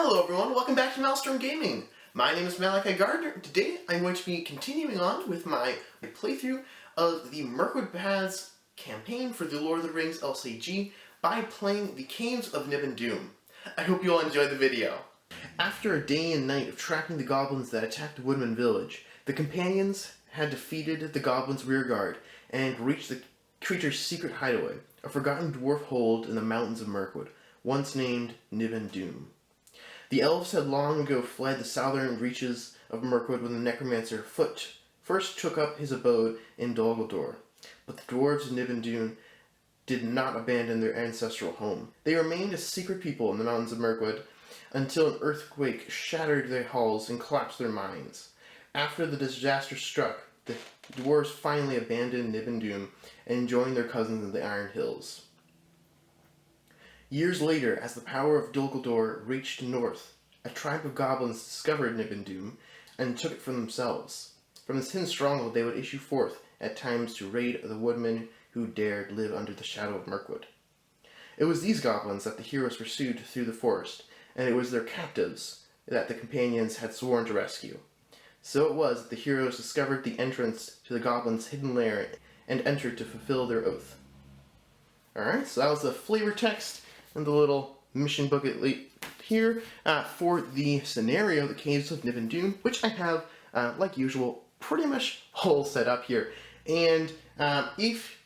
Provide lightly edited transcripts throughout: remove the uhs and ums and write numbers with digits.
Hello everyone, welcome back to Maelstrom Gaming. My name is Malachi Gardner, and today I'm going to be continuing on with my playthrough of the Mirkwood Paths campaign for the Lord of the Rings LCG by playing the Caves of Nibin-Dum. I hope you all enjoyed the video. After a day and night of tracking the goblins that attacked the Woodman village, the companions had defeated the goblins' rearguard and reached the creature's secret hideaway, a forgotten dwarf hold in the mountains of Mirkwood, once named Nibin-Dum. The elves had long ago fled the southern reaches of Mirkwood when the necromancer first took up his abode in Dol Guldur. But the dwarves of Nibin-Dum did not abandon their ancestral home. They remained a secret people in the mountains of Mirkwood until an earthquake shattered their halls and collapsed their mines. After the disaster struck, the dwarves finally abandoned Nibin-Dum and joined their cousins in the Iron Hills. Years later, as the power of Dol Guldur reached north, a tribe of goblins discovered Nibin-Dum and took it for themselves. From this hidden stronghold, they would issue forth at times to raid the woodmen who dared live under the shadow of Mirkwood. It was these goblins that the heroes pursued through the forest, and it was their captives that the companions had sworn to rescue. So it was that the heroes discovered the entrance to the goblins' hidden lair and entered to fulfill their oath. Alright, so that was the flavor text and the little mission booklet here for the scenario, the Caves of Nibin-Dum, which I have, like usual, pretty much all set up here. And if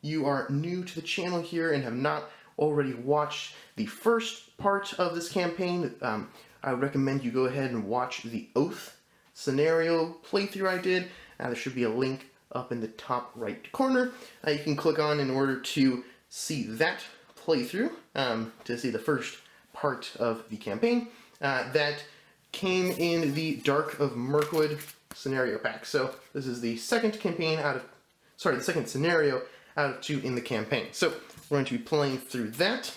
you are new to the channel here and have not already watched the first part of this campaign, I would recommend you go ahead and watch the Oath scenario playthrough I did. There should be a link up in the top right corner you can click on in order to see that playthrough, to see the first part of the campaign that came in the Dark of Mirkwood scenario pack. So this is the second second scenario out of 2 in the campaign. So we're going to be playing through that.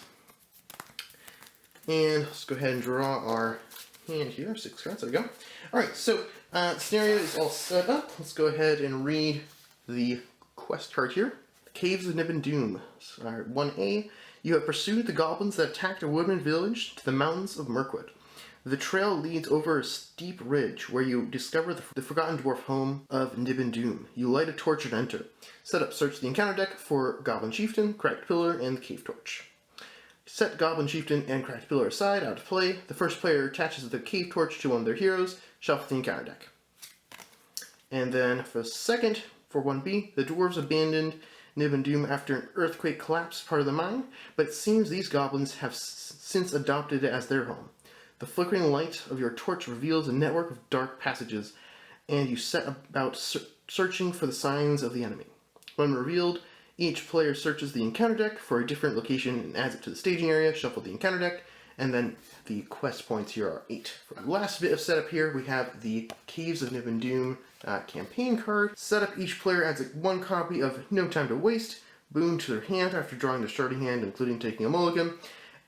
And let's go ahead and draw our hand here, 6 cards, there we go. Alright, so the scenario is all set up. Let's go ahead and read the quest card here. The Caves of Nibin-Dum. So, 1A. You have pursued the goblins that attacked a woodman village to the mountains of Mirkwood. The trail leads over a steep ridge where you discover the forgotten dwarf home of Nibin-Dum. You light a torch and enter. Set up search the encounter deck for Goblin Chieftain, Cracked Pillar, and the Cave Torch. Set Goblin Chieftain and Cracked Pillar aside, out of play. The first player attaches the Cave Torch to one of their heroes. Shuffle the encounter deck. And then for second, for 1B, the dwarves abandoned Nibin-Dum after an earthquake collapsed part of the mine, but it seems these goblins have since adopted it as their home. The flickering light of your torch reveals a network of dark passages, and you set about searching for the signs of the enemy. When revealed, each player searches the encounter deck for a different location and adds it to the staging area, shuffle the encounter deck, and then the quest points here are 8. For the last bit of setup here, we have the Caves of Nibin-Dum campaign card. Setup, each player adds 1 copy of No Time to Waste, boon to their hand after drawing their starting hand, including taking a mulligan.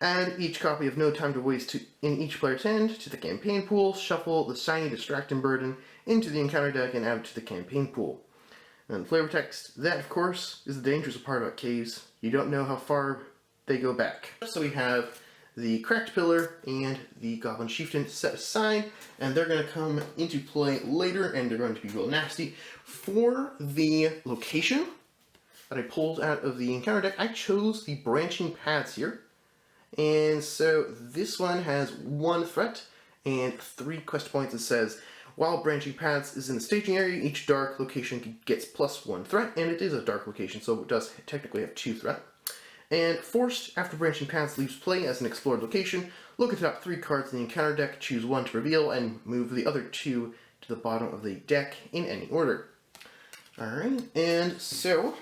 Add each copy of No Time to Waste in each player's hand to the campaign pool. Shuffle the Shiny Distracting Burden into the encounter deck and add it to the campaign pool. And flavor text, that of course is the dangerous part about caves. You don't know how far they go back. So we have the Cracked Pillar and the Goblin Chieftain set aside, and they're going to come into play later, and they're going to be real nasty. For the location that I pulled out of the encounter deck, I chose the Branching Paths here. And so this one has 1 threat and 3 quest points. It says, while Branching Paths is in the staging area, each dark location gets +1 threat, and it is a dark location, so it does technically have 2 threat. And forced, after Branching Paths leaves play as an explored location, look at the top 3 cards in the encounter deck, choose 1 to reveal, and move the other 2 to the bottom of the deck in any order. Alright, and so,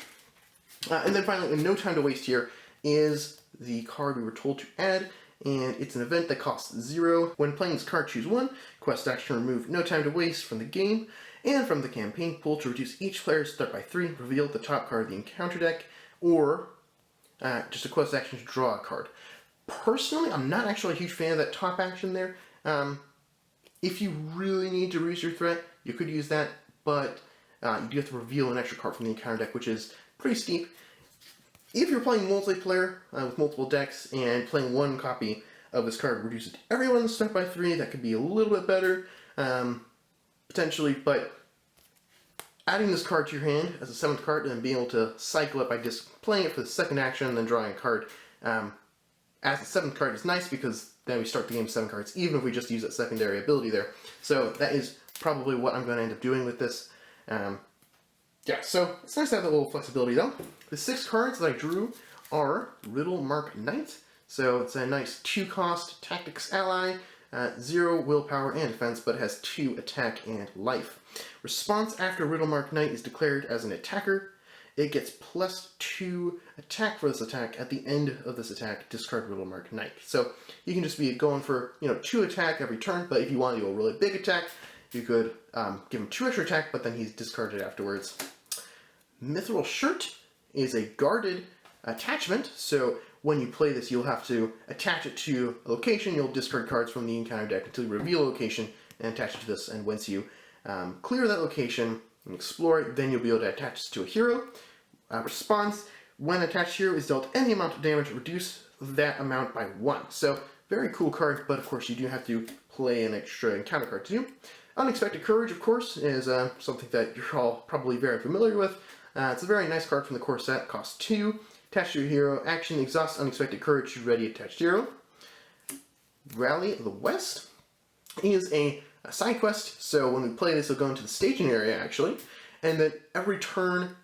and then finally, No Time to Waste here is the card we were told to add, and it's an event that costs 0. When playing this card, choose 1. Quest action, remove No Time to Waste from the game, and from the campaign pool to reduce each player's start by 3, reveal the top card of the encounter deck, or just a quest action to draw a card. Personally, I'm not actually a huge fan of that top action there. If you really need to reduce your threat, you could use that, but you do have to reveal an extra card from the encounter deck, which is pretty steep. If you're playing multiplayer with multiple decks and playing 1 copy of this card, reduce it to everyone's strength by 3. That could be a little bit better, potentially, but adding this card to your hand as a 7th card and then being able to cycle it by just playing it for the 2nd action and then drawing a card as the 7th card is nice, because then we start the game with 7 cards, even if we just use that secondary ability there. So that is probably what I'm going to end up doing with this. Yeah, so it's nice to have that little flexibility though. The 6 cards that I drew are Riddle Mark Knight. So it's a nice 2-cost tactics ally, 0 willpower and defense, but it has 2 attack and life. Response after Riddle Mark Knight is declared as an attacker. It gets +2 attack for this attack. At the end of this attack, discard Riddle Mark Knight. So you can just be going for 2 attack every turn, but if you want to do a really big attack, you could give him 2 extra attack, but then he's discarded afterwards. Mithril Shirt is a guarded attachment, so when you play this, you'll have to attach it to a location. You'll discard cards from the encounter deck until you reveal a location and attach it to this, and once you clear that location and explore it, then you'll be able to attach this to a hero. Response: when attached hero is dealt any amount of damage, reduce that amount by 1. So, very cool card, but of course you do have to play an extra encounter card to do. Unexpected Courage, of course, is something that you're all probably very familiar with. It's a very nice card from the core set, costs 2. Attach to your hero, action, exhaust Unexpected Courage to ready attached hero. Rally of the West is a side quest, so when we play this, we'll go into the staging area, actually, and then every turn,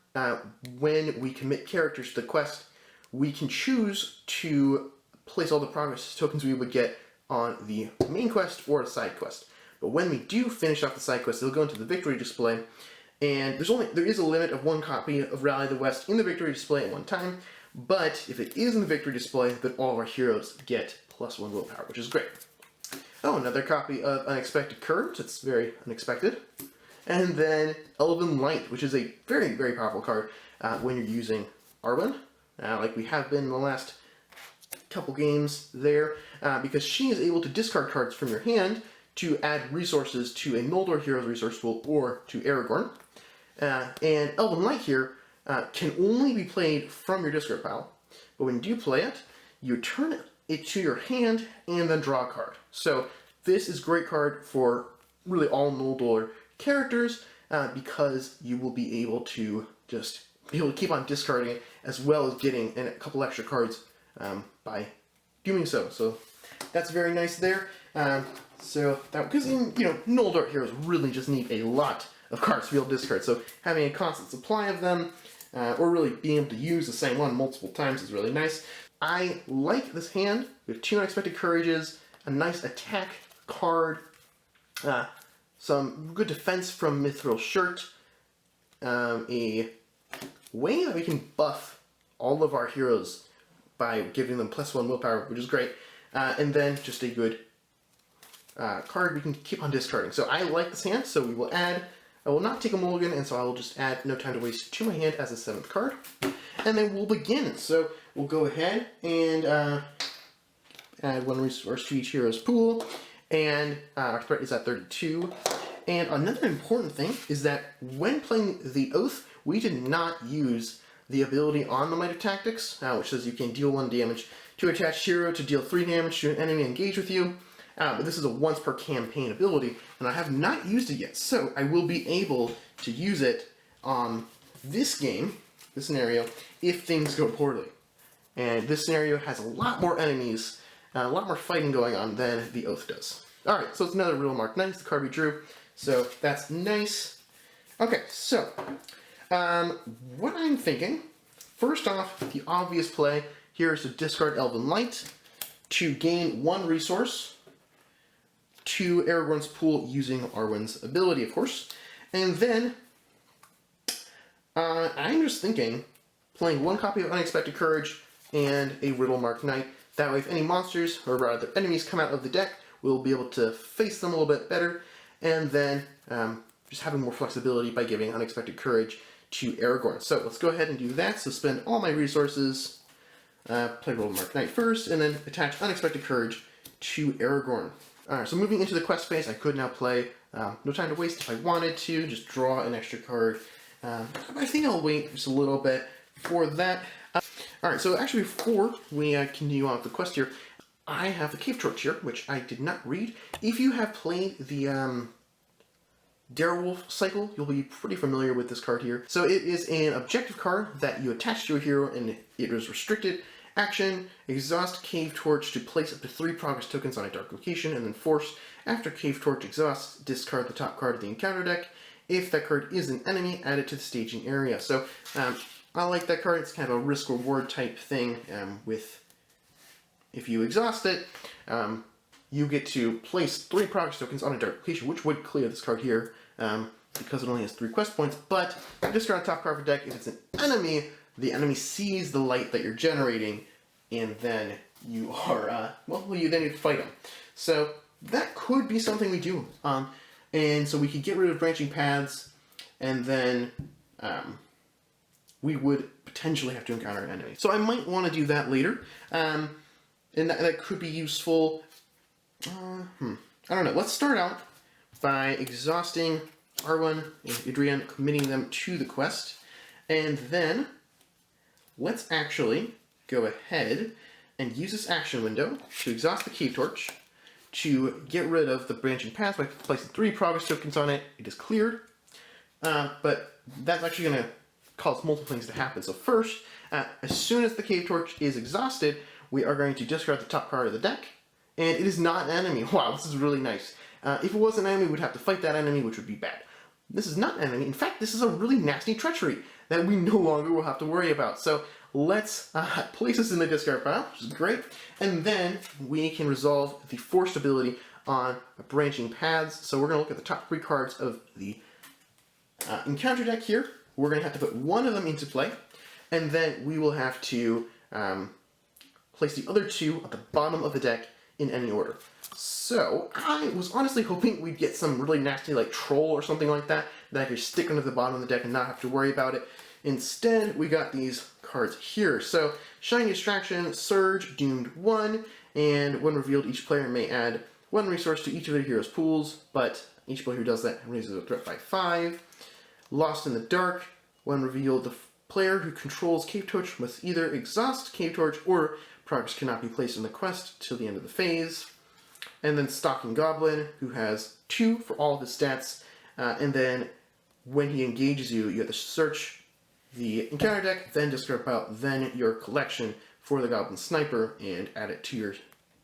when we commit characters to the quest, we can choose to place all the progress tokens we would get on the main quest or a side quest. But when we do finish off the side quest, it'll go into the victory display, and there is a limit of 1 copy of Rally of the West in the victory display at one time, but if it is in the victory display, then all of our heroes get +1 willpower, which is great. Oh, another copy of Unexpected Courage. It's very unexpected. And then Elven Light, which is a very, very powerful card when you're using Arwen, like we have been in the last couple games there, because she is able to discard cards from your hand to add resources to a Noldor hero's resource pool or to Aragorn. And Elven Light here can only be played from your discard pile, but when you do play it, you turn it to your hand and then draw a card. So this is a great card for really all Noldor characters, because you will be able to just keep on discarding it, as well as getting a couple extra cards by doing so. So that's very nice there. So that, because Noldor heroes really just need a lot of cards to be able to discard. So having a constant supply of them, or really being able to use the same one multiple times, is really nice. I like this hand. We have 2 Unexpected Courages, a nice attack card, some good defense from Mithril Shirt, a way that we can buff all of our heroes by giving them +1 willpower, which is great, and then just a good card we can keep on discarding. So I like this hand, so we will add, I will not take a mulligan, and so I will just add No Time to Waste to my hand as a 7th card. And then we'll begin. So we'll go ahead and add 1 resource to each hero's pool, and our threat is at 32. And another important thing is that when playing the Oath, we did not use the ability on the Might of Tactics, which says you can deal 1 damage to attached hero to deal 3 damage to an enemy engaged with you. But this is a once per campaign ability, and I have not used it yet, so I will be able to use it on this game, this scenario, if things go poorly. And this scenario has a lot more enemies, a lot more fighting going on than the Oath does. Alright, so it's another Riddle Mark Knight, the card we drew, so that's nice. Okay, so, what I'm thinking, first off, the obvious play here is to discard Elven Light to gain 1 resource to Aragorn's pool using Arwen's ability, of course. And then, I'm just thinking, playing 1 copy of Unexpected Courage and a Riddle Mark Knight. That way, if any monsters, or rather enemies, come out of the deck, we'll be able to face them a little bit better. And then, just having more flexibility by giving Unexpected Courage to Aragorn. So, let's go ahead and do that. So, spend all my resources, play Riddle Mark Knight first, and then attach Unexpected Courage to Aragorn. Alright, so moving into the quest phase, I could now play No Time to Waste if I wanted to, just draw an extra card. I think I'll wait just a little bit for that. Alright, so actually before we continue on with the quest here, I have the Cave Torch here, which I did not read. If you have played the Darewolf cycle, you'll be pretty familiar with this card here. So it is an objective card that you attach to a hero, and it is restricted. Action, exhaust Cave Torch to place up to 3 progress tokens on a dark location, and then force, after Cave Torch exhausts, discard the top card of the encounter deck. If that card is an enemy, add it to the staging area. So I like that card. It's kind of a risk-reward type thing with, if you exhaust it, you get to place 3 progress tokens on a dark location, which would clear this card here, because it only has 3 quest points, but discard the top card of the deck. If it's an enemy, the enemy sees the light that you're generating, and then you are, you then need to fight them. So that could be something we do. And so we could get rid of branching paths, and then we would potentially have to encounter an enemy. So I might want to do that later, and that could be useful. I don't know. Let's start out by exhausting Arwen and Adrian, committing them to the quest, and then let's actually go ahead and use this action window to exhaust the Cave Torch, to get rid of the branching path by placing 3 progress tokens on it. It is cleared, but that's actually going to cause multiple things to happen. So first, as soon as the Cave Torch is exhausted, we are going to discard the top card of the deck, and it is not an enemy. Wow, this is really nice. If it was an enemy, we'd have to fight that enemy, which would be bad. This is not an enemy. In fact, this is a really nasty treachery that we no longer will have to worry about. So let's place this in the discard pile, which is great, and then we can resolve the forced ability on branching paths. So we're going to look at the top 3 cards of the encounter deck here. We're going to have to put one of them into play, and then we will have to place the other 2 at the bottom of the deck in any order. So I was honestly hoping we'd get some really nasty like troll or something like that I could stick under the bottom of the deck and not have to worry about it. Instead, we got these cards here. So Shiny Distraction, Surge, Doomed 1, and when revealed, each player may add 1 resource to each of their hero's pools, but each player who does that raises the threat by 5. Lost in the Dark, when revealed, the player who controls Cave Torch must either exhaust Cave Torch or progress cannot be placed in the quest till the end of the phase. And then Stalking Goblin, who has 2 for all of his stats, and then when he engages you, you have to search the encounter deck, then discard pile, then your collection for the Goblin Sniper, and add it to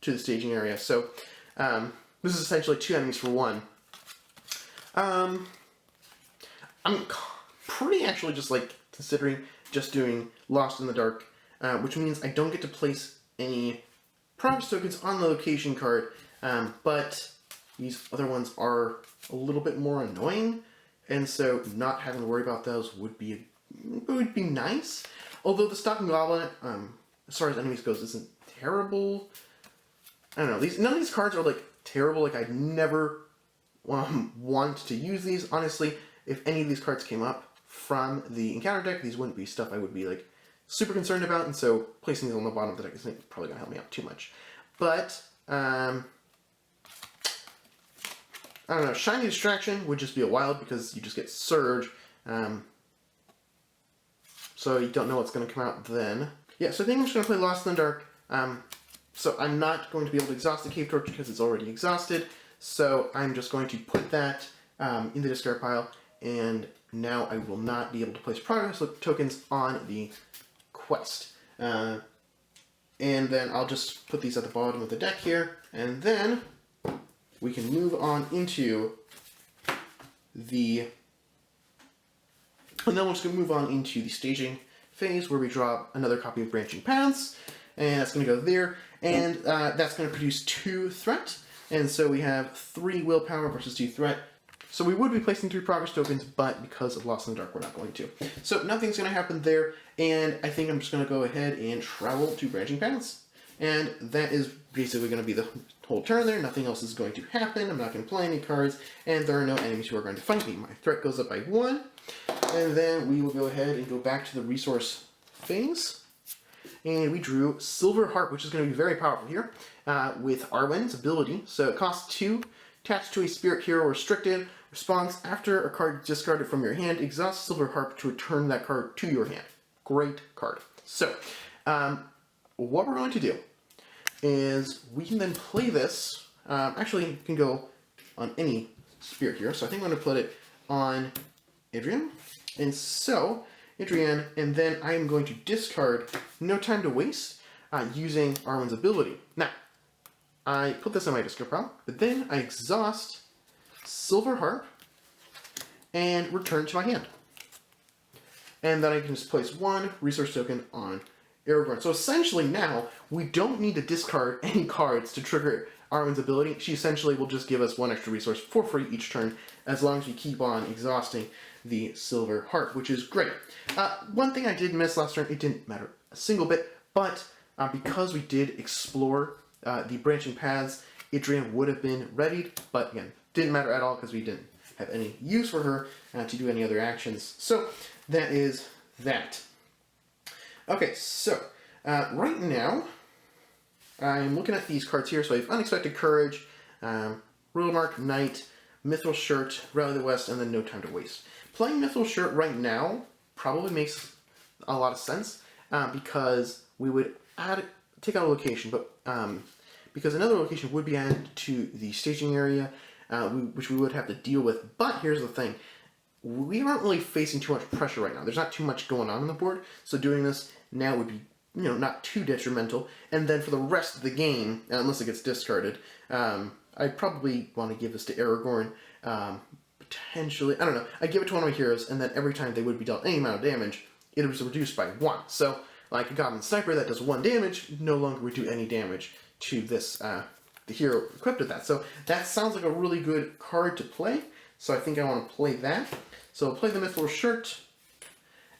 the staging area. So this is essentially 2 enemies for 1. I'm pretty actually just like considering just doing Lost in the Dark, which means I don't get to place any progress tokens on the location card, but these other ones are a little bit more annoying, and so not having to worry about those would be nice. Although the Stalking Goblin, as far as enemies goes, isn't terrible. I don't know. None of these cards are like terrible. Like I'd never want to use these. Honestly, if any of these cards came up from the encounter deck, these wouldn't be stuff I would be like super concerned about, and so placing these on the bottom of the deck isn't probably going to help me out too much. But I don't know. Shiny Distraction would just be a wild because you just get Surge. So you don't know what's going to come out then. Yeah, so I think I'm just going to play Lost in the Dark. So I'm not going to be able to exhaust the Cave Torch because it's already exhausted. So I'm just going to put that in the discard pile, and now I will not be able to place progress tokens on the quest. And then I'll just put these at the bottom of the deck here, and then we can move on into the... And then we're just going to move on into the staging phase where we draw another copy of Branching Paths, and that's going to go there, and that's going to produce 2 threat, and so we have 3 willpower versus 2 threat. So we would be placing 3 progress tokens, but because of Lost in the Dark, we're not going to. So nothing's going to happen there, and I think I'm just going to go ahead and travel to Branching Paths. And that is basically going to be the whole turn there. Nothing else is going to happen. I'm not going to play any cards, and there are no enemies who are going to fight me. My threat goes up by 1, and then we will go ahead and go back to the resource phase. And we drew Silver Harp, which is going to be very powerful here, with Arwen's ability. So it costs 2, attached to a spirit hero restricted. Response, after a card discarded from your hand, exhaust Silver Harp to return that card to your hand. Great card. So, what we're going to do, is we can then play this. Actually, you can go on any spirit here. So I think I'm going to put it on Adrian. And so, Adrian, and then I am going to discard No Time to Waste using Arwen's ability. Now, I put this on my discard pile, but then I exhaust Silver Harp and return to my hand. And then I can just place one resource token on Aragorn. So essentially now, we don't need to discard any cards to trigger Arwen's ability. She essentially will just give us one extra resource for free each turn, as long as we keep on exhausting the Silver Harp, which is great. One thing I did miss last turn, it didn't matter a single bit, but because we did explore the branching paths, Adrian would have been readied, but again, didn't matter at all because we didn't have any use for her to do any other actions. So that is that. Okay, so right now, I'm looking at these cards here. So I have Unexpected Courage, Royal Mark, Knight, Mithril Shirt, Rally the West, and then No Time to Waste. Playing Mithril Shirt right now probably makes a lot of sense because we would take out a location, but because another location would be added to the staging area, which we would have to deal with. But here's the thing. We aren't really facing too much pressure right now. There's not too much going on the board, so doing this now would be, not too detrimental. And then for the rest of the game, unless it gets discarded, I'd probably want to give this to Aragorn. Potentially, I don't know. I give it to one of my heroes, and then every time they would be dealt any amount of damage, it was reduced by 1. So, like a Goblin Sniper that does 1 damage, no longer would do any damage to this, the hero equipped with that. So that sounds like a really good card to play. So I think I want to play that. So I'll play the Mithril Shirt.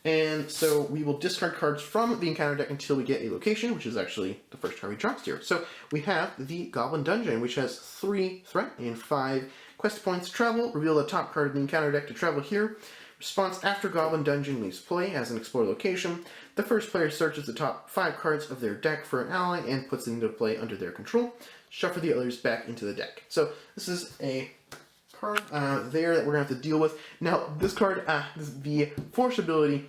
And so we will discard cards from the encounter deck until we get a location, which is actually the first card we dropped here. So we have the Goblin Dungeon, which has 3 threat and 5 quest points. Travel, reveal the top card of the encounter deck to travel here. Response after Goblin Dungeon leaves play as an explore location. The first player searches the top 5 cards of their deck for an ally and puts it into play under their control. Shuffle the others back into the deck. So this is a card there that we're going to have to deal with. Now, this card, the force ability,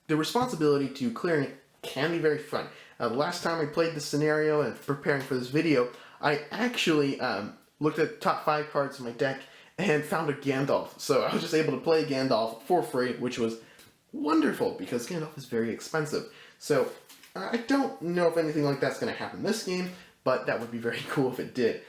the responsibility to clearing it can be very fun. The last time I played this scenario and preparing for this video, I actually looked at the top 5 cards in my deck and found a Gandalf. So I was just able to play Gandalf for free, which was wonderful because Gandalf is very expensive. So I don't know if anything like that's going to happen this game, but that would be very cool if it did.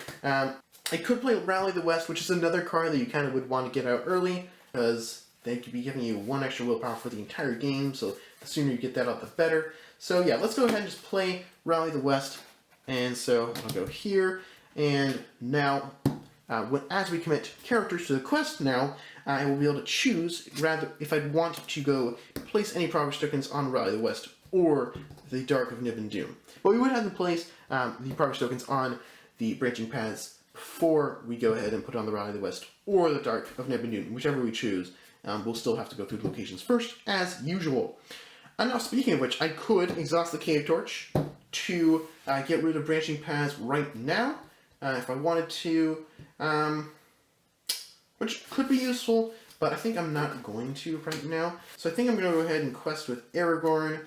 I could play Rally the West, which is another card that you kind of would want to get out early, because they could be giving you 1 extra willpower for the entire game, so the sooner you get that out, the better. So yeah, let's go ahead and just play Rally the West. And so I'll go here, and now, as we commit characters to the quest now, I will be able to choose, rather, if I'd want to go place any progress tokens on Rally the West or the Dark of Nibin-Dum. But we would have to place the progress tokens on the branching paths before we go ahead and put on the Rally the West or the Dark of Nibin-Dum, whichever we choose. We'll still have to go through the locations first, as usual. And now, speaking of which, I could exhaust the Cave Torch to get rid of branching paths right now, if I wanted to, which could be useful, but I think I'm not going to right now. So I think I'm going to go ahead and quest with Aragorn,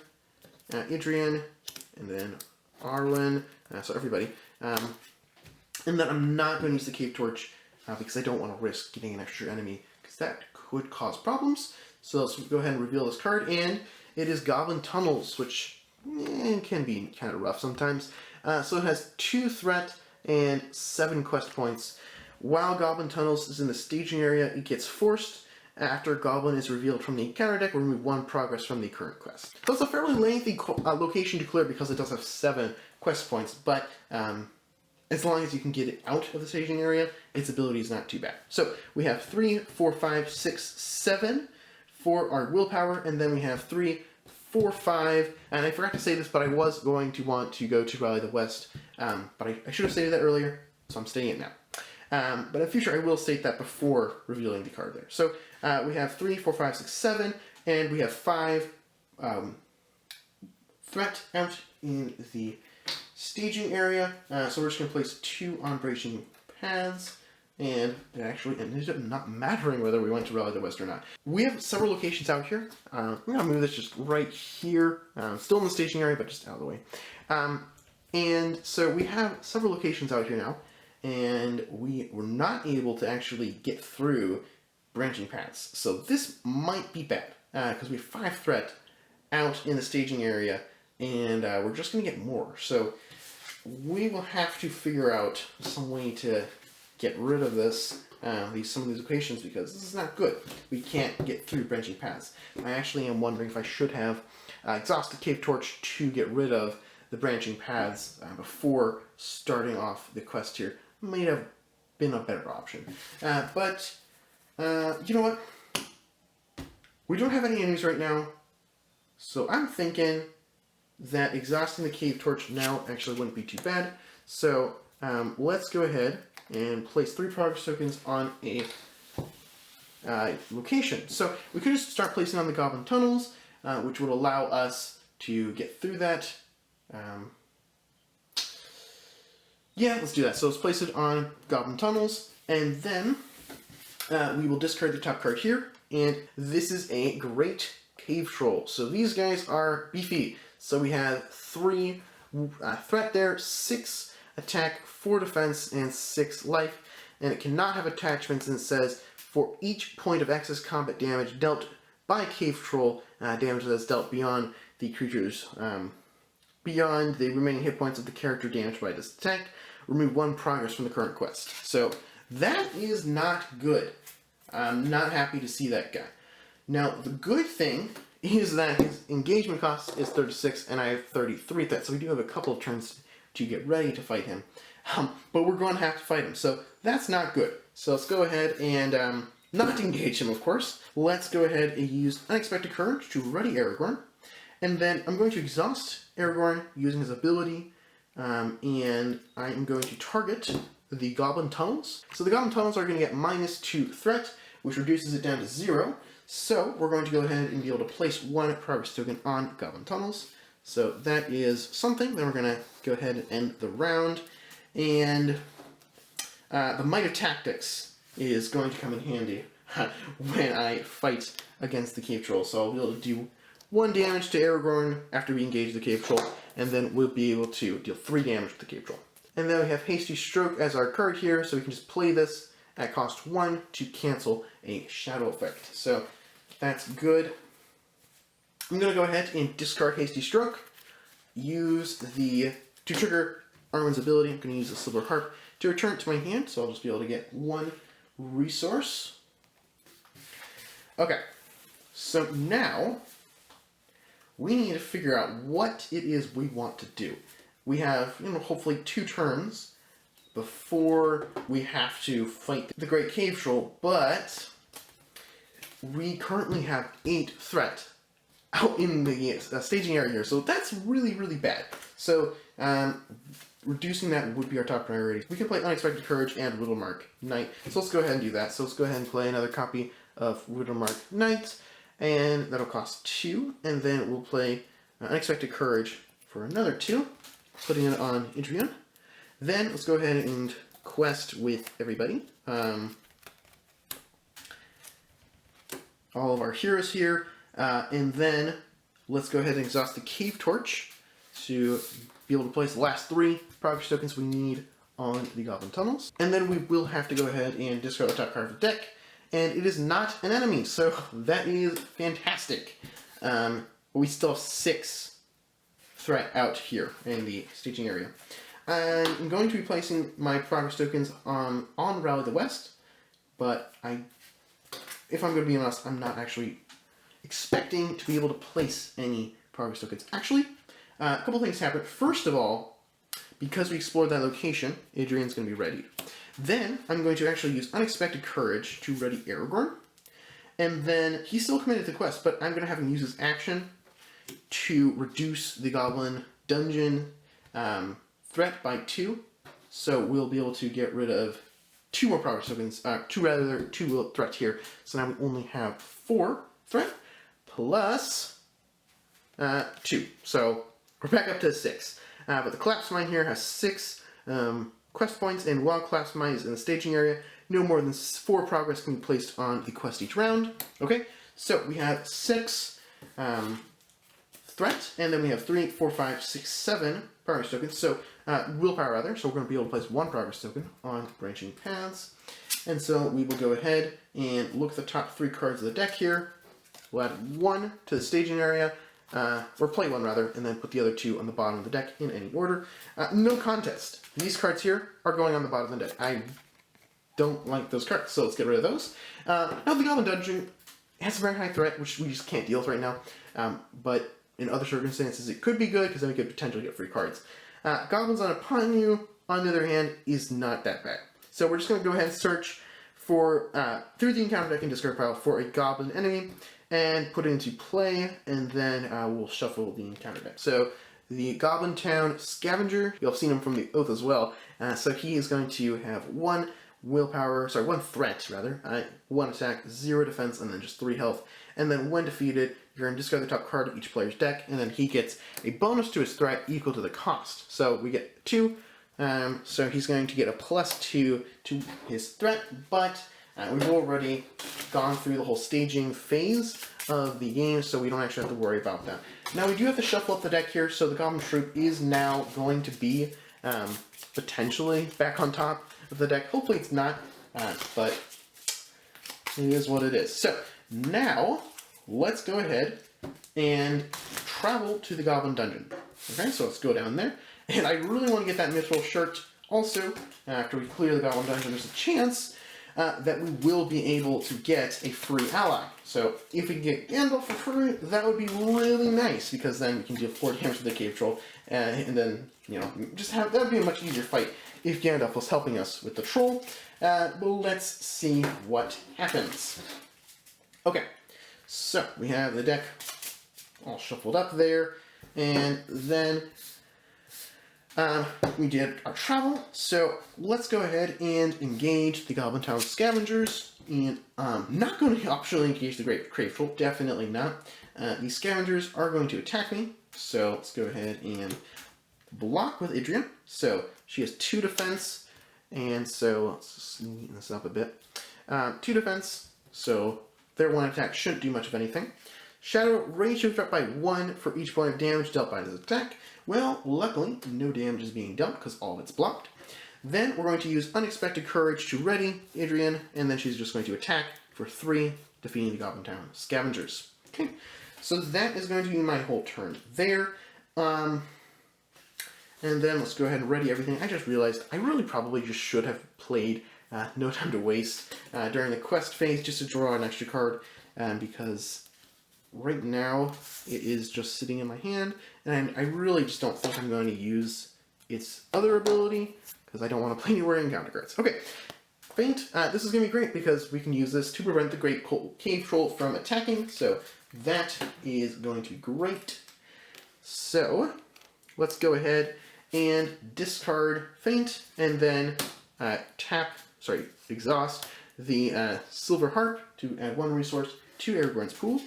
Adrian, and then Arwen, so everybody. And then I'm not going to use the Cave Torch because I don't want to risk getting an extra enemy, because that could cause problems. So let's go ahead and reveal this card, and it is Goblin Tunnels, which can be kind of rough sometimes. So it has 2 threat and 7 quest points. While Goblin Tunnels is in the staging area, it gets forced. After Goblin is revealed from the encounter deck, we'll remove 1 progress from the current quest. So it's a fairly lengthy location to clear because it does have 7 quest points, but as long as you can get it out of the staging area, its ability is not too bad. So we have 3, 4, 5, 6, 7 for our willpower, and then we have 3, 4, 5, and I forgot to say this, but I was going to want to go to Rally the West, but I should have stated that earlier, so I'm stating it now. But in the future, I will state that before revealing the card there. So we have 3, 4, 5, 6, 7, and we have 5 threat out in the staging area. So we're just going to place 2 on branching paths, and it actually ended up not mattering whether we went to Rally the West or not. We have several locations out here. I'm going to move this just right here. Still in the staging area, but just out of the way. And so we have several locations out here now, and we were not able to actually get through branching paths. So this might be bad, because we have 5 threat out in the staging area, and we're just going to get more. So we will have to figure out some way to get rid of this, some of these locations, because this is not good. We can't get through branching paths. I actually am wondering if I should have exhausted Cave Torch to get rid of the branching paths before starting off the quest here. Might have been a better option. But you know what? We don't have any enemies right now, so I'm thinking that exhausting the Cave Torch now actually wouldn't be too bad. So let's go ahead and place 3 progress tokens on a location. So we could just start placing on the Goblin Tunnels, which would allow us to get through that. Yeah, let's do that. So let's place it on Goblin Tunnels, and then we will discard the top card here, and this is a great cave troll. So these guys are beefy. So we have 3 threat there, 6 attack, 4 defense, and 6 life, and it cannot have attachments, and it says, for each point of excess combat damage dealt by cave troll, damage that's dealt beyond the creature's beyond the remaining hit points of the character damaged by this attack, remove 1 progress from the current quest. So that is not good. I'm not happy to see that guy. Now, the good thing is that his engagement cost is 36, and I have 33 threat, so we do have a couple of turns to get ready to fight him. But we're going to have to fight him, so that's not good. So let's go ahead and not engage him, of course. Let's go ahead and use Unexpected Courage to ready Aragorn. And then I'm going to exhaust Aragorn using his ability, and I am going to target the Goblin Tunnels. So the Goblin Tunnels are going to get -2 threat, which reduces it down to 0. So we're going to go ahead and be able to place 1 progress token on Goblin Tunnels. So that is something. Then we're going to go ahead and end the round. And the Might of Tactics is going to come in handy when I fight against the Cave Troll. So I'll be able to do 1 damage to Aragorn after we engage the Cave Troll, and then we'll be able to deal 3 damage to the Cave Troll. And then we have Hasty Stroke as our card here, so we can just play this at cost 1 to cancel a shadow effect. So that's good. I'm going to go ahead and discard Hasty Stroke, to trigger Arwen's ability. I'm going to use the Silver Harp to return it to my hand, so I'll just be able to get 1 resource. Okay, so now we need to figure out what it is we want to do. We have, hopefully 2 turns before we have to fight the Great Cave Troll, but we currently have 8 threat out in the staging area here, so that's really, really bad. So reducing that would be our top priority. We can play Unexpected Courage and Riddlemark Knight, so let's go ahead and do that. So let's go ahead and play another copy of Riddlemark Knight, and that'll cost 2, and then we'll play Unexpected Courage for another 2, putting it on Idrian. Then let's go ahead and quest with everybody. All of our heroes here, and then let's go ahead and exhaust the Cave Torch to be able to place the last 3 progress tokens we need on the Goblin Tunnels. And then we will have to go ahead and discard the top card of the deck, and it is not an enemy, so that is fantastic. We still have 6 threat out here in the staging area. I'm going to be placing my progress tokens on Rally the West, but if I'm going to be honest, I'm not actually expecting to be able to place any progress tokens. Actually, a couple things happened. First of all, because we explored that location, Adrian's going to be ready. Then I'm going to actually use Unexpected Courage to ready Aragorn. And then he's still committed to the quest, but I'm going to have him use his action to reduce the Goblin Dungeon threat by 2. So we'll be able to get rid of 2 more progress tokens, 2 threats here. So now we only have 4 threat plus 2. So we're back up to 6. But the Collapse Mine here has 6 quest points, and while Collapse Mine is in the staging area, no more than 4 progress can be placed on the quest each round. Okay, so we have 6 threat, and then we have 3, 4, 5, 6, 7 progress tokens. So willpower rather. So we're going to be able to place 1 progress token on branching paths. And so we will go ahead and look at the top 3 cards of the deck here. We'll add 1 to the staging area, or play 1 rather, and then put the other 2 on the bottom of the deck in any order. No contest. These cards here are going on the bottom of the deck. I don't like those cards, so let's get rid of those. Now the Goblin Dungeon has a very high threat, which we just can't deal with right now. But in other circumstances, it could be good, because then we could potentially get free cards. Goblins upon you, on the other hand, is not that bad. So we're just going to go ahead and search for, through the encounter deck and discard pile, for a Goblin enemy, and put it into play, and then we'll shuffle the encounter deck. So the Goblin Town Scavenger, you'll have seen him from the Oath as well. So he is going to have 1 threat rather, 1 attack, 0 defense, and then just 3 health. And then when defeated, you're going to discard the top card of each player's deck, and then he gets a bonus to his threat equal to the cost. So we get 2, so he's going to get a +2 to his threat, but we've already gone through the whole staging phase of the game, so we don't actually have to worry about that. Now we do have to shuffle up the deck here, so the Goblin Troop is now going to be potentially back on top of the deck. Hopefully it's not, but it is what it is. So now let's go ahead and travel to the Goblin Dungeon. Okay, so let's go down there. And I really want to get that mithril shirt also. After we clear the Goblin Dungeon, there's a chance that we will be able to get a free ally. So if we can get Gandalf for free, that would be really nice, because then we can deal 4 damage to the cave troll, and then, you know, that would be a much easier fight if Gandalf was helping us with the troll. But let's see what happens. Okay, so we have the deck all shuffled up there, and then we did our travel, so let's go ahead and engage the Goblin Town Scavengers, and not going to optionally engage the Great Cave Troll, definitely not. These Scavengers are going to attack me, so let's go ahead and block with Idrian. So she has 2 defense, and so let's just neaten this up a bit. 2 defense, so their 1 attack shouldn't do much of anything. Shadow range of threat by 1 for each point of damage dealt by this attack. Well, luckily, no damage is being dealt because all of it's blocked. Then we're going to use Unexpected Courage to ready Idrian, and then she's just going to attack for 3, defeating the Goblin Town Scavengers. Okay, so that is going to be my whole turn there. And then let's go ahead and ready everything. I just realized I really probably just should have played No Time to Waste during the quest phase just to draw an extra card, because right now it is just sitting in my hand, and I really just don't think I'm going to use its other ability, because I don't want to play anywhere encounter cards. Okay, Faint, this is going to be great because we can use this to prevent the Great Cave Troll from attacking, so that is going to be great. So let's go ahead and discard Faint, and then exhaust the Silver Harp to add 1 resource to Aragorn's pool.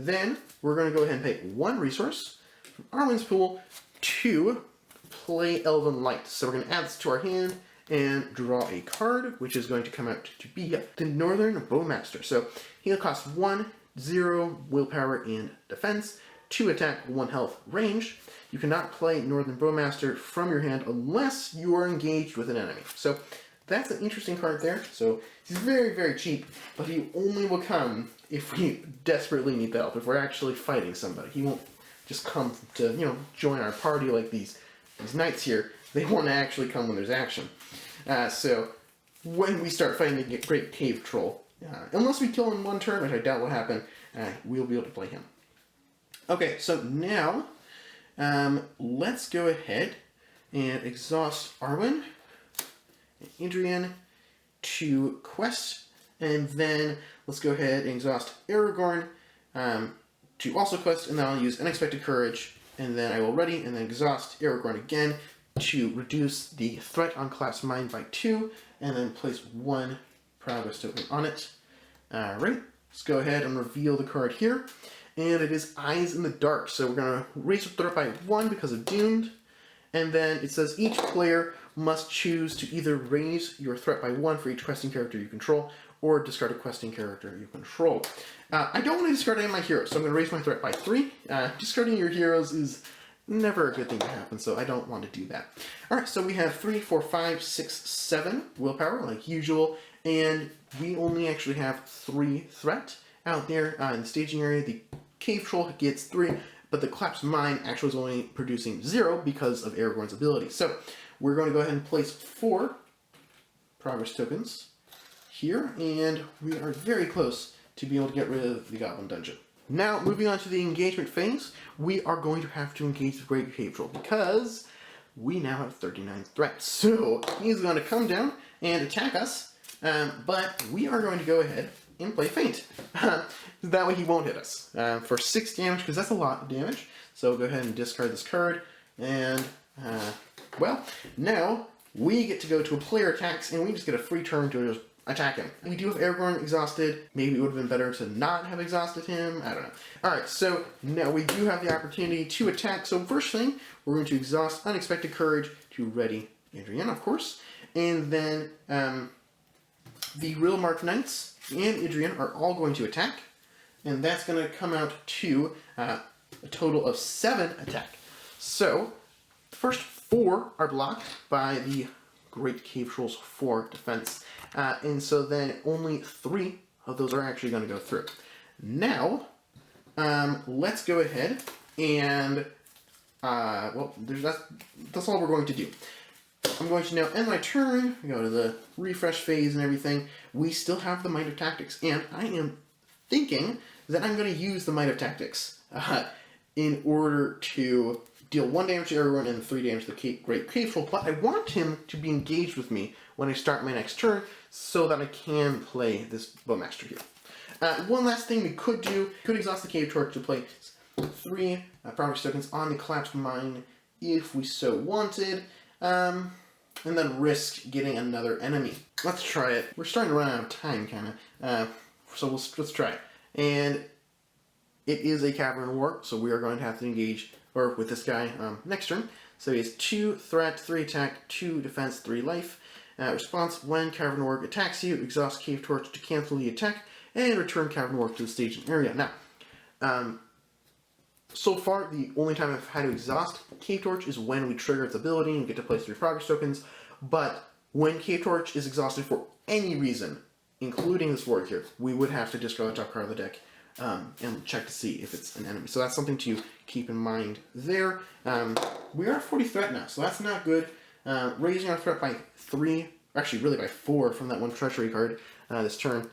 Then we're going to go ahead and pay 1 resource from Arwen's pool to play Elven Light. So we're going to add this to our hand and draw a card, which is going to come out to be the Northern Bowmaster. So he'll cost 1, 0 willpower and defense, 2 attack, 1 health, range. You cannot play Northern Bowmaster from your hand unless you are engaged with an enemy. So that's an interesting card there. So he's very, very cheap, but he only will come if we desperately need the help. If we're actually fighting somebody, he won't just come to, you know, join our party like these knights here. They want to actually come when there's action. So when we start fighting the Great Cave Troll, unless we kill him in 1 turn, which I doubt will happen, we'll be able to play him. Okay, so now let's go ahead and exhaust Arwen and Idrian to quest, and then let's go ahead and exhaust Aragorn to also quest, and then I'll use Unexpected Courage, and then I will ready, and then exhaust Aragorn again to reduce the threat on Collapsed Mine by 2, and then place 1 progress token on it. Alright, let's go ahead and reveal the card here, and it is Eyes in the Dark. So we're going to raise the threat by 1 because of Doomed, and then it says each player must choose to either raise your threat by 1 for each questing character you control, or discard a questing character you control. I don't want to discard any of my heroes, so I'm going to raise my threat by 3. Discarding your heroes is never a good thing to happen, so I don't want to do that. Alright, so we have 3, 4, 5, 6, 7 willpower, like usual, and we only actually have 3 threat out there in the staging area. The Cave Troll gets 3, but the Collapsed Mine actually is only producing 0 because of Aragorn's ability. So we're going to go ahead and place 4 progress tokens here, and we are very close to be able to get rid of the Goblin Dungeon. Now, moving on to the engagement phase, we are going to have to engage the Great Cave Troll because we now have 39 threats. So he's going to come down and attack us, but we are going to go ahead and play Feint. That way he won't hit us for 6 damage, because that's a lot of damage. So go ahead and discard this card, and well, now we get to go to a player attacks, and we just get a free turn to just attack him. We do have Aragorn exhausted. Maybe it would have been better to not have exhausted him. I don't know. Alright, so now we do have the opportunity to attack. So first thing, we're going to exhaust Unexpected Courage to ready Adrian, of course. And then the Real Mark Knights and Adrian are all going to attack. And that's going to come out to a total of 7 attack. So the first 4 are blocked by the Great Cave Troll's 4 defense. And so then only 3 of those are actually going to go through. Now, let's go ahead and, well, that's all we're going to do. I'm going to now end my turn, go to the refresh phase and everything. We still have the Might of Tactics, and I am thinking that I'm going to use the Might of Tactics in order to deal 1 damage to Arwen and 3 damage to the Great Cave Troll, but I want him to be engaged with me when I start my next turn so that I can play this Bowmaster here. One last thing we could do, could exhaust the Cave Torch to play 3 progress tokens on the Collapsed Mine if we so wanted, and then risk getting another enemy. Let's try it. We're starting to run out of time, kind of, so let's try it. And it is a Cavern War, so we are going to have to engage with this guy next turn. So he has 2 threat, 3 attack, 2 defense, 3 life. Response: when Cavern Orc attacks you, exhaust Cave Torch to cancel the attack and return Cavern Orc to the staging area. Now, so far, the only time I've had to exhaust Cave Torch is when we trigger its ability and get to place 3 progress tokens. But when Cave Torch is exhausted for any reason, including this ward here, we would have to discard the top card of the deck and check to see if it's an enemy. So that's something to keep in mind there. We are at 40 threat now, so that's not good. Raising our threat by 3, actually really by 4 from that 1 treachery card this turn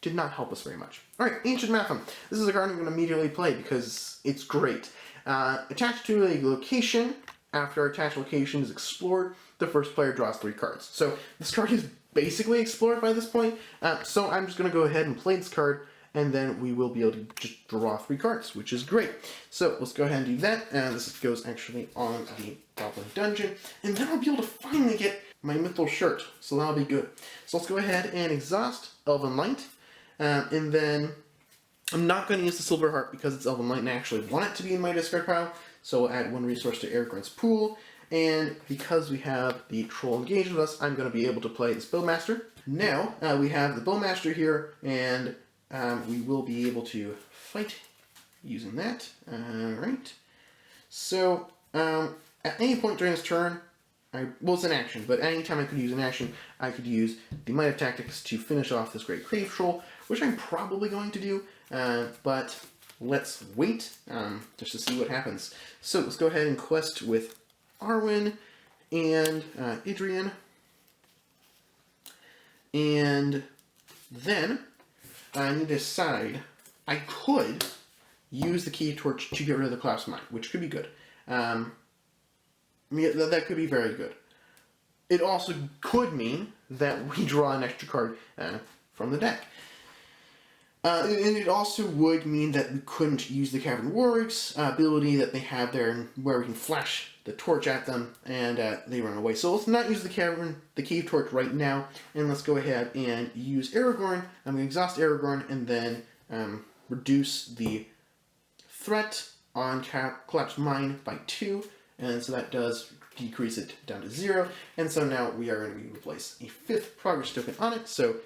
did not help us very much. Alright, Ancient Matham. This is a card I'm going to immediately play because it's great. Attached to a location, after our attached location is explored, the first player draws 3 cards. So this card is basically explored by this point, so I'm just going to go ahead and play this card, and then we will be able to just draw 3 cards, which is great. So let's go ahead and do that, and this goes actually on the Goblin Dungeon, and then I'll be able to finally get my Mythal Shirt, so that'll be good. So let's go ahead and exhaust Elven Light, and then I'm not going to use the Silver Heart because it's Elven Light, and I actually want it to be in my discard pile, so we'll add 1 resource to Aragorn's pool, and because we have the Troll engaged with us, I'm going to be able to play this Bowmaster. Now, we have the Bowmaster here, and we will be able to fight using that. Alright. So, at any point during this turn, well, it's an action, but any time I could use an action, I could use the Might of Tactics to finish off this Great Cave Troll, which I'm probably going to do, but let's wait just to see what happens. So, let's go ahead and quest with Arwen and Adrian, and then I need to decide. I could use the Cave Torch to get rid of the Collapsed Mine, which could be good. I mean, that could be very good. It also could mean that we draw an extra card from the deck. And it also would mean that we couldn't use the Cavern Warg's ability that they have there, where we can flash the torch at them and they run away. So let's not use the Cave Torch right now, and let's go ahead and use Aragorn. I'm going to exhaust Aragorn and then reduce the threat on Collapsed Mine by 2, and so that does decrease it down to 0. And so now we are going to be able to place a 5th progress token on it. So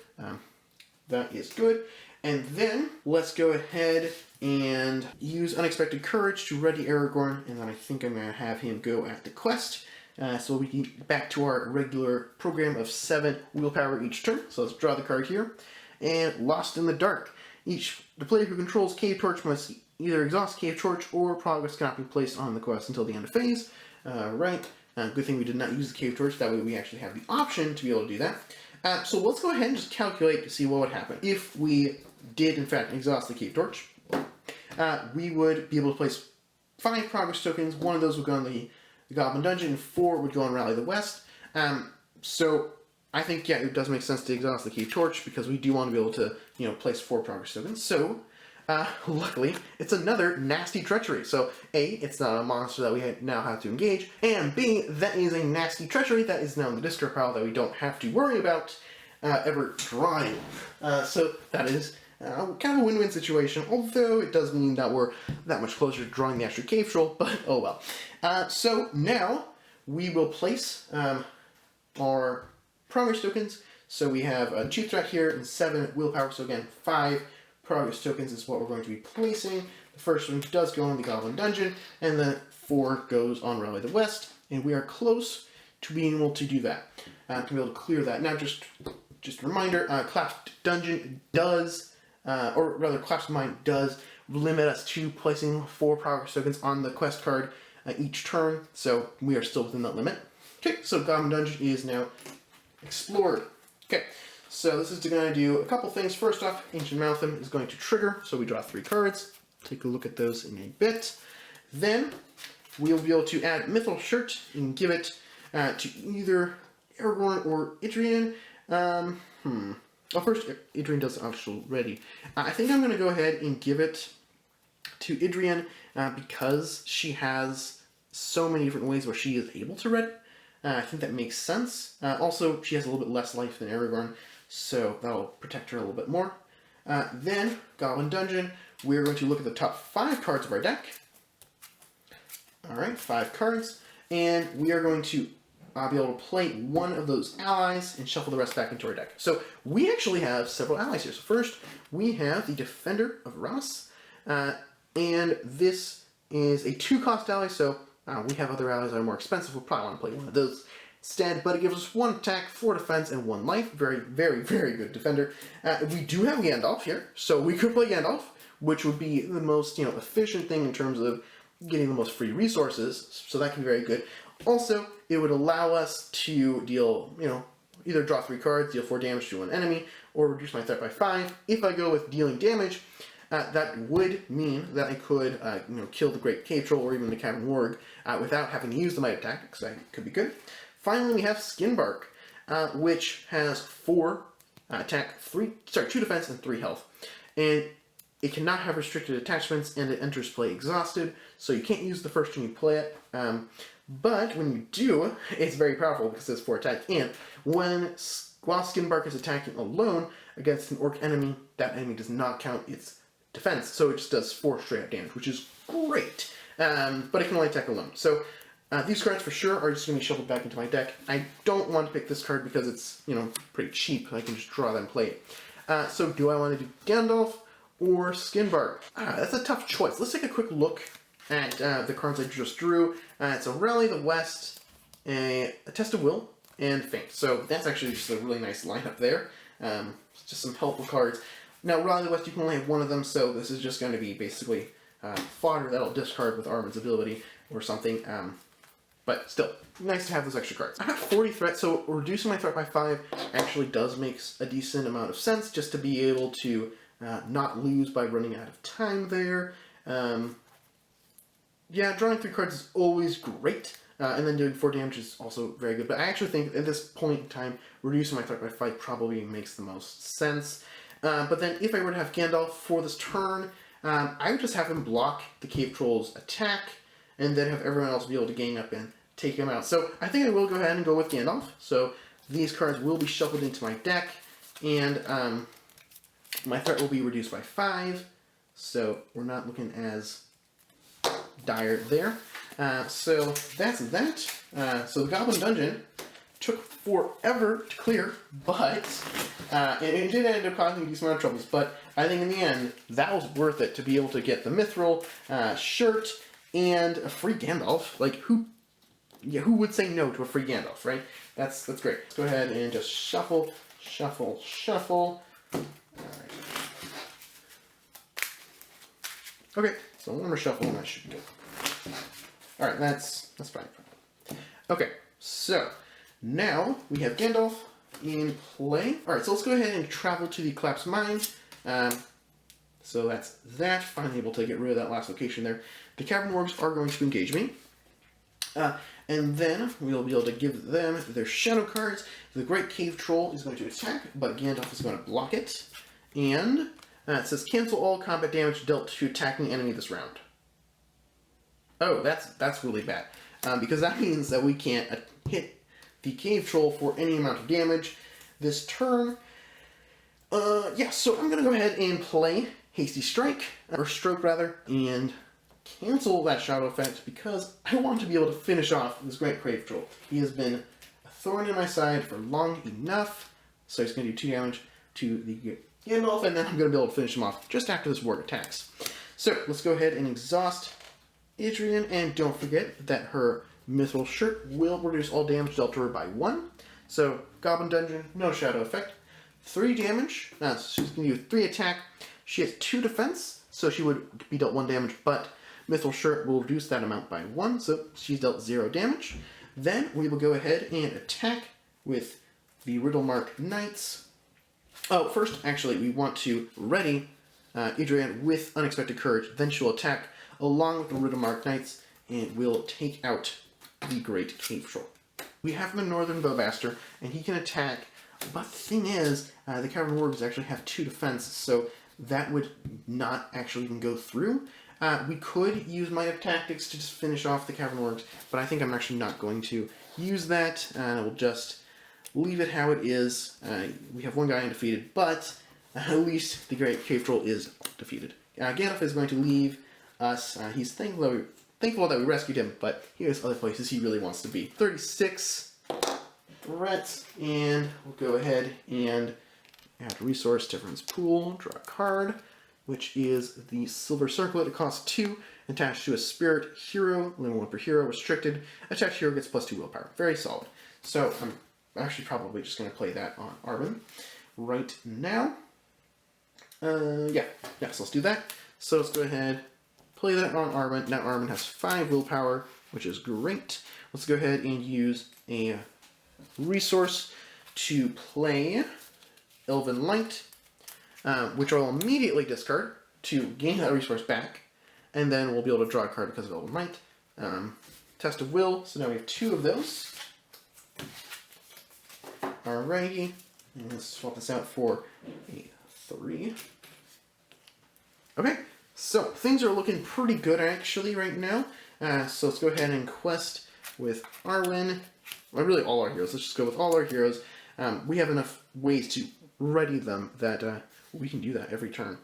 that is good. And then let's go ahead and use Unexpected Courage to ready Aragorn, and then I think I'm going to have him go at the quest. So we can get back to our regular program of 7 willpower each turn. So let's draw the card here. And Lost in the Dark. The player who controls Cave Torch must either exhaust Cave Torch or progress cannot be placed on the quest until the end of phase. Good thing we did not use the Cave Torch, that way we actually have the option to be able to do that. So let's go ahead and just calculate to see what would happen. If we did in fact exhaust the Cave Torch, we would be able to place 5 progress tokens. 1 of those would go on the Goblin Dungeon, and 4 would go on Rally the West. So I think, yeah, it does make sense to exhaust the Cave Torch because we do want to be able to, place 4 progress tokens. So, luckily, it's another nasty treachery. So, A, it's not a monster that we now have to engage, and B, that is a nasty treachery that is now in the discard pile that we don't have to worry about ever drawing. So that is kind of a win-win situation, although it does mean that we're that much closer to drawing the extra cave troll, but oh well. So now we will place our progress tokens. So we have a 2 threat here and 7 willpower, so again 5 progress tokens is what we're going to be placing. The first one does go on the Goblin Dungeon, and then 4 goes on Rally the West, and we are close to being able to do that, to be able to clear that. Now just a reminder, Collapsed Dungeon does, or rather Collapsed Mine does limit us to placing 4 progress tokens on the quest card each turn, so we are still within that limit. Okay, so Goblin Dungeon is now explored. Okay, so this is going to do a couple things. First off, Ancient Maltham is going to trigger, so we draw 3 cards. Take a look at those in a bit. Then we'll be able to add Mithril Shirt and give it to either Aragorn or Idrian. Well, first, Idrian does actually ready. I think I'm going to go ahead and give it to Idrian because she has so many different ways where she is able to ready. I think that makes sense. Also, she has a little bit less life than Aragorn, so that'll protect her a little bit more. Then, Goblin Dungeon, we're going to look at the top 5 cards of our deck. Alright, 5 cards. And we are going to be able to play one of those allies and shuffle the rest back into our deck. So we actually have several allies here. So first, we have the Defender of Ross. And this is a 2-cost ally, so we have other allies that are more expensive. We'll probably want to play one of those instead, but it gives us 1 attack, 4 defense, and 1 life. Very, very, very good defender. We do have Gandalf here, so we could play Gandalf, which would be the most, efficient thing in terms of getting the most free resources, so that can be very good. Also, it would allow us to deal, either draw 3 cards, deal 4 damage to 1 enemy, or reduce my threat by 5. If I go with dealing damage, that would mean that I could, kill the Great Cave Troll or even the Cavern Warg without having to use the Might Attack, because that could be good. Finally, we have Skinbark, which has 4 attack, 2 defense, and 3 health. And it cannot have restricted attachments, and it enters play exhausted, so you can't use the first turn you play it. But when you do, it's very powerful because it has 4 attack, and while Skinbark is attacking alone against an orc enemy, that enemy does not count its defense, so it just does 4 straight up damage, which is great. But it can only attack alone. So these cards for sure are just going to be shuffled back into my deck. I don't want to pick this card because it's, pretty cheap. I can just draw them and play it. So do I want to do Gandalf or Skinbark? That's a tough choice. Let's take a quick look at the cards I just drew. It's a Rally the West, a Test of Will, and Faint. So that's actually just a really nice lineup there. Just some helpful cards. Now, Rally the West, you can only have 1 of them, so this is just going to be basically fodder that I'll discard with Arwen's ability or something. But still, nice to have those extra cards. I have 40 threat, so reducing my threat by 5 actually does make a decent amount of sense, just to be able to not lose by running out of time there. Yeah, drawing 3 cards is always great, and then doing 4 damage is also very good. But I actually think at this point in time, reducing my threat by 5 probably makes the most sense. But then if I were to have Gandalf for this turn, I would just have him block the Cave Troll's attack, and then have everyone else be able to gang up and take him out. So I think I will go ahead and go with Gandalf. So these cards will be shuffled into my deck, and my threat will be reduced by 5, so we're not looking as dire there. So that's that. So the Goblin Dungeon took forever to clear, but it did end up causing a decent amount of troubles. But I think in the end, that was worth it to be able to get the Mithril shirt and a free Gandalf. Like, who would say no to a free Gandalf, right? That's great. Let's go ahead and just shuffle, shuffle, shuffle. All right. Okay, so one more shuffle and that should be good. All right, that's fine. Okay, so now we have Gandalf in play. All right, so let's go ahead and travel to the collapsed mine. So that's that. Finally able to get rid of that last location there. The Cavern Wargs are going to engage me. And then we'll be able to give them their shadow cards. The Great Cave Troll is going to attack, but Gandalf is going to block it. And it says cancel all combat damage dealt to attacking enemy this round. Oh, that's really bad. Because that means that we can't hit the Cave Troll for any amount of damage this turn. Yeah, so I'm going to go ahead and play Hasty Strike, or Stroke rather, and cancel that Shadow effect because I want to be able to finish off this Great Cave Troll. He has been a thorn in my side for long enough, so he's going to do 2 damage to the Gandalf, and then I'm going to be able to finish him off just after this warg attacks. So, let's go ahead and exhaust Adrian, and don't forget that her Mithril shirt will reduce all damage dealt to her by 1. So, Goblin Dungeon, no shadow effect. 3 damage, she's going to do 3 attack. She has 2 defense, so she would be dealt 1 damage, but Mithril shirt will reduce that amount by 1, so she's dealt 0 damage. Then we will go ahead and attack with the Riddlemark Knights. Oh, first, actually, we want to ready Adrian with Unexpected Courage, then she'll attack along with the Riddlemark Knights, and we'll take out the Great Cave Troll. We have him in Northern Bowmaster, and he can attack, but the thing is, the Cavern Wargs actually have 2 defense, so that would not actually even go through. We could use Might of Tactics to just finish off the Cavern Wargs, but I think I'm actually not going to use that, and we'll just leave it how it is. We have 1 guy undefeated, but at least the Great Cave Troll is defeated. Gandalf is going to leave us. He's thankful that we rescued him, but here's other places he really wants to be. 36 threats, and we'll go ahead and add resource to everyone's pool, draw a card, which is the Silver Circlet. It costs 2, attached to a Spirit Hero, limit 1 per hero, restricted. Attached hero gets +2 willpower. Very solid. So I'm actually probably just going to play that on Arwen right now. Yeah, so let's do that. So let's go ahead, play that on Arwen. Now Arwen has 5 willpower, which is great. Let's go ahead and use a resource to play Elven Light, which I'll immediately discard to gain that resource back, and then we'll be able to draw a card because of Elven Light. Test of Will, so now we have 2 of those. Alrighty, and let's swap this out for a 3. Okay, so things are looking pretty good actually right now. So let's go ahead and quest with Arwen. Well, really all our heroes. Let's just go with all our heroes. We have enough ways to ready them that we can do that every turn.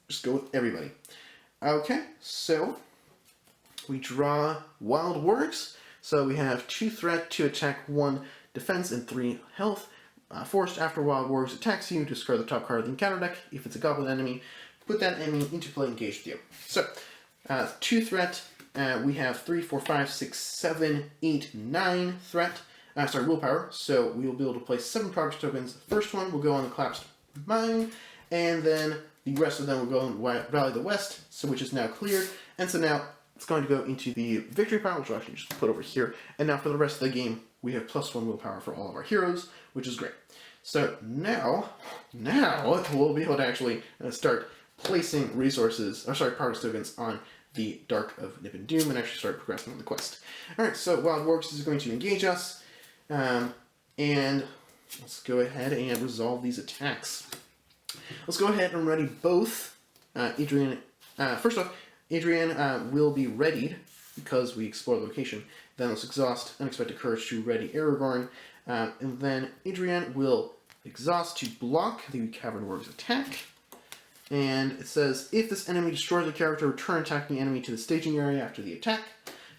Just go with everybody. Okay, so we draw Wild Wargs. So we have 2 threat, 2 attack, 1 defense, and 3 health. Forced after Wild Wargs attacks you, discard the top card of the encounter deck. If it's a goblin enemy, put that enemy into play engaged with you. So, 2 threat, we have 3, 4, 5, 6, 7, 8, 9 threat. Willpower. So we will be able to place 7 progress tokens. The first one will go on the collapsed mine, and then the rest of them will go on Valley of the West, so which is now cleared. And so now it's going to go into the victory pile, which I'll actually just put over here. And now for the rest of the game, we have +1 willpower for all of our heroes, which is great. So now we'll be able to actually start placing progress tokens on the Dark of Nibin-Dum and actually start progressing on the quest. Alright, so Wild Wargs is going to engage us, and let's go ahead and resolve these attacks. Let's go ahead and ready both Adrian. First off, Adrian will be readied because we explore the location. Then let's exhaust Unexpected Courage to ready Aragorn, and then Adrian will exhaust to block the Cavern Warg's attack. And it says, if this enemy destroys the character, return attacking enemy to the staging area after the attack.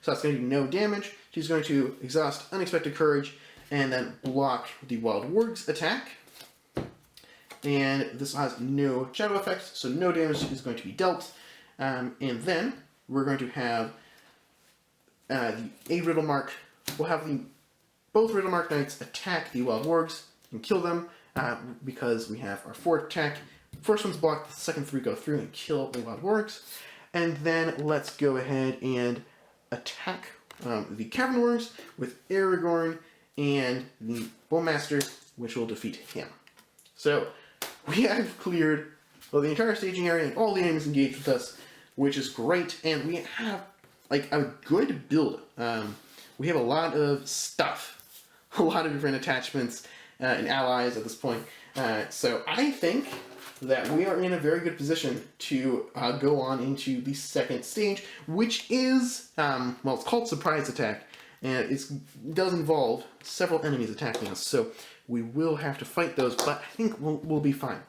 So that's going to do no damage. She's going to exhaust Unexpected Courage and then block the Wild Warg's attack. And this has no shadow effect, so no damage is going to be dealt. And then we're going to have a Riddle Mark. We'll have both Riddle Mark Knights attack the Wild Wargs and kill them because we have our 4 attack. First one's blocked, the second 3 go through and kill the Wild Wargs. And then let's go ahead and attack the Cavern Wargs with Aragorn and the Bowmaster, which will defeat him. So we have cleared the entire staging area and all the enemies engaged with us, which is great. And we have like a good build. We have a lot of stuff, a lot of different attachments and allies at this point. So I think that we are in a very good position to go on into the second stage, which is, well, it's called Surprise Attack, and it does involve several enemies attacking us, so we will have to fight those, but I think we'll be fine.